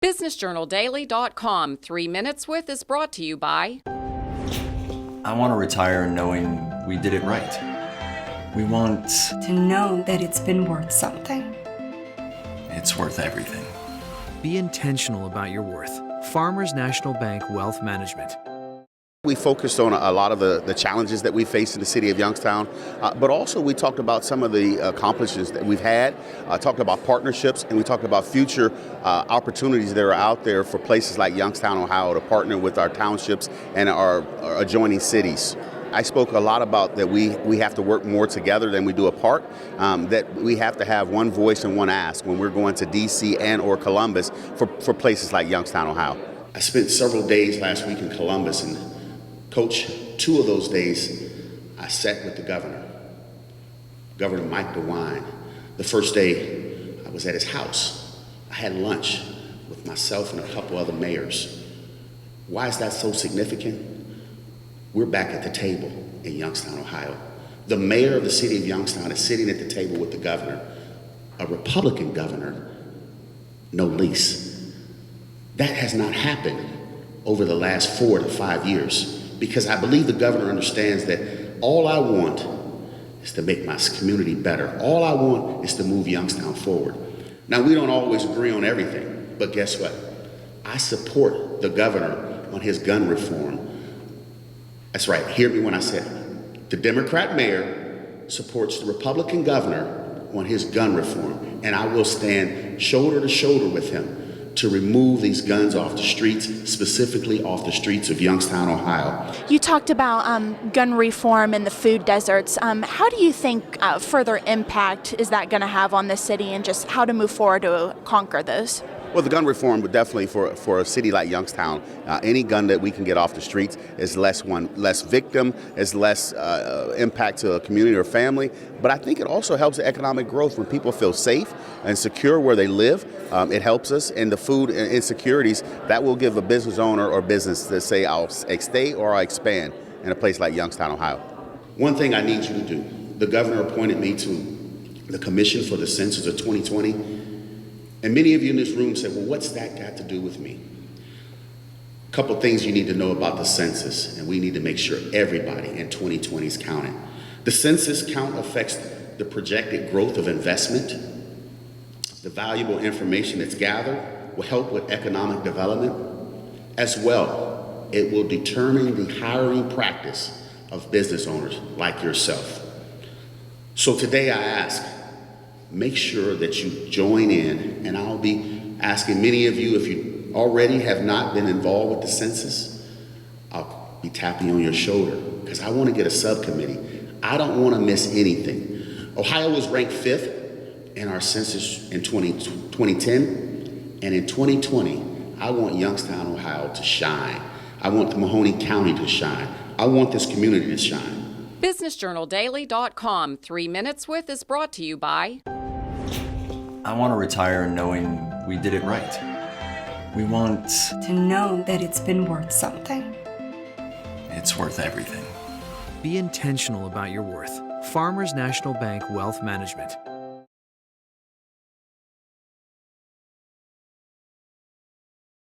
BusinessJournalDaily.com 3 Minutes With is brought to you by... I want to retire knowing we did it right. We want to know that it's been worth something. It's worth everything. Be intentional about your worth. Farmers National Bank Wealth Management. We focused on a lot of the challenges that we face in the city of Youngstown, but also we talked about some of the accomplishments that we've had, talked about partnerships, and we talked about future opportunities that are out there for places like Youngstown, Ohio, to partner with our townships and our adjoining cities. I spoke a lot about that we have to work more together than we do apart, that we have to have one voice and one ask when we're going to D.C. and or Columbus for places like Youngstown, Ohio. I spent several days last week in Columbus, and Coach, 2 of those days I sat with the governor, Governor Mike DeWine. The first day I was at his house. I had lunch with myself and a couple other mayors. Why is that so significant? We're back at the table in Youngstown, Ohio. The mayor of the city of Youngstown is sitting at the table with the governor, a Republican governor, no least. That has not happened over the last 4 to 5 years, because I believe the governor understands that all I want is to make my community better. All I want is to move Youngstown forward. Now, we don't always agree on everything, but guess what? I support the governor on his gun reform. That's right, hear me when I say it. The Democrat mayor supports the Republican governor on his gun reform, and I will stand shoulder to shoulder with him to remove these guns off the streets, specifically off the streets of Youngstown, Ohio. You talked about gun reform and the food deserts. How do you think further impact is that going to have on the city, and just how to move forward to conquer those? Well, the gun reform would definitely, for a city like Youngstown, any gun that we can get off the streets is less victim, is less impact to a community or family. But I think it also helps the economic growth when people feel safe and secure where they live. It helps us in the food insecurities. That will give a business owner or business to say, I'll stay or I'll expand in a place like Youngstown, Ohio. One thing I need you to do, the governor appointed me to the commission for the census of 2020. And many of you in this room said, well, what's that got to do with me? A couple things you need to know about the census, and we need to make sure everybody in 2020 is counted. The census count affects the projected growth of investment. The valuable information that's gathered will help with economic development. As well, it will determine the hiring practice of business owners like yourself. So today I ask, make sure that you join in, and I'll be asking many of you, if you already have not been involved with the census, I'll be tapping on your shoulder, because I want to get a subcommittee. I don't want to miss anything. Ohio was ranked 5th in our census in 2010, and in 2020, I want Youngstown, Ohio to shine. I want the Mahoning County to shine. I want this community to shine. BusinessJournalDaily.com 3 Minutes With is brought to you by... I want to retire knowing we did it right. We want to know that it's been worth something. It's worth everything. Be intentional about your worth. Farmers National Bank Wealth Management.